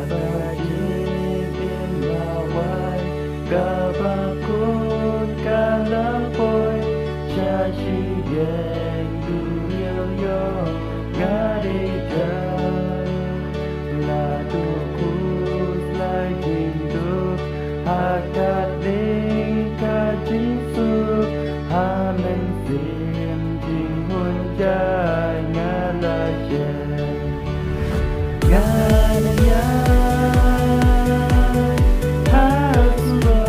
Abadi pinlawan kabakun kalapoy Syashigeng duyoyo ngadikan Latukus laginduk hakat ding kajinsuk Hamen sim jing hunjai ngalajen Nganayan hasulo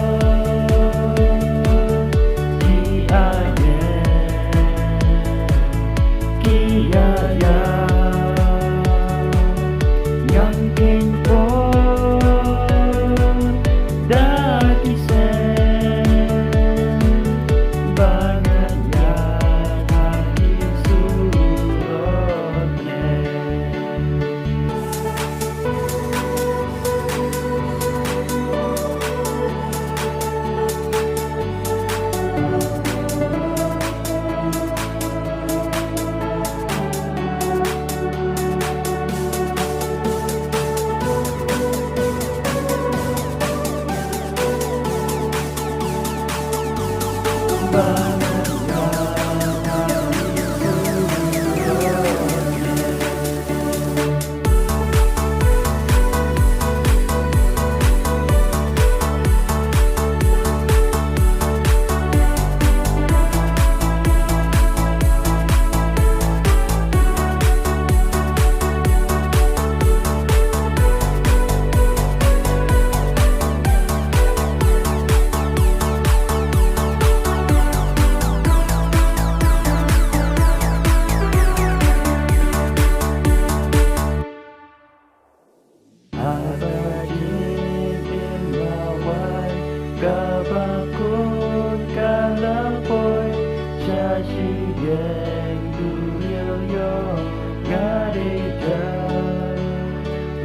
Ki ayen Kiaya Yang kengpo Dati sen Bangayan hati surotne Kabakun kalapoy Syashigeng duyoyo ngadikan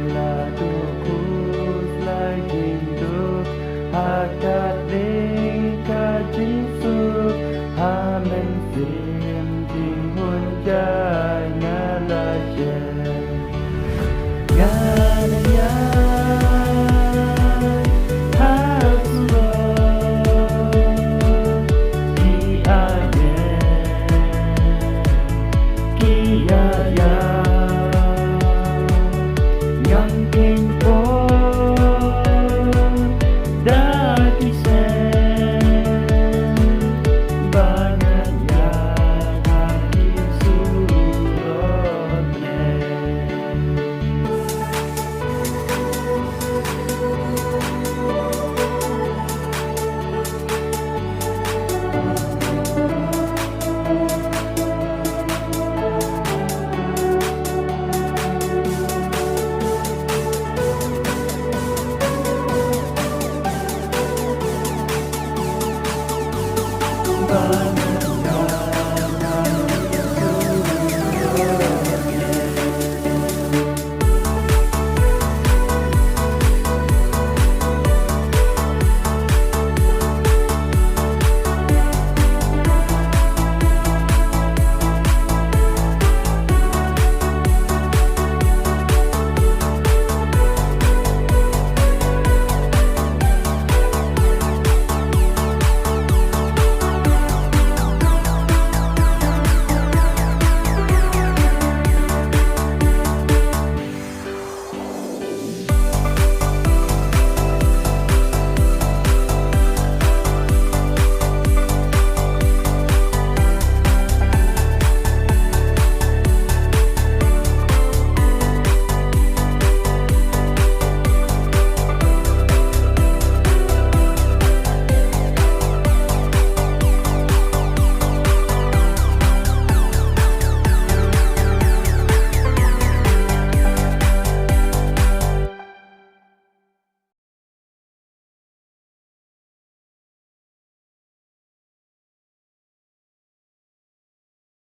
Latukus laginduk hakat ding kajinsuk Hamen sim jing hunjai ngalajen Nganayan hasulo Ki ayen Kiaya Yang kengpo Dati sen Bangayan hati surotne Bye.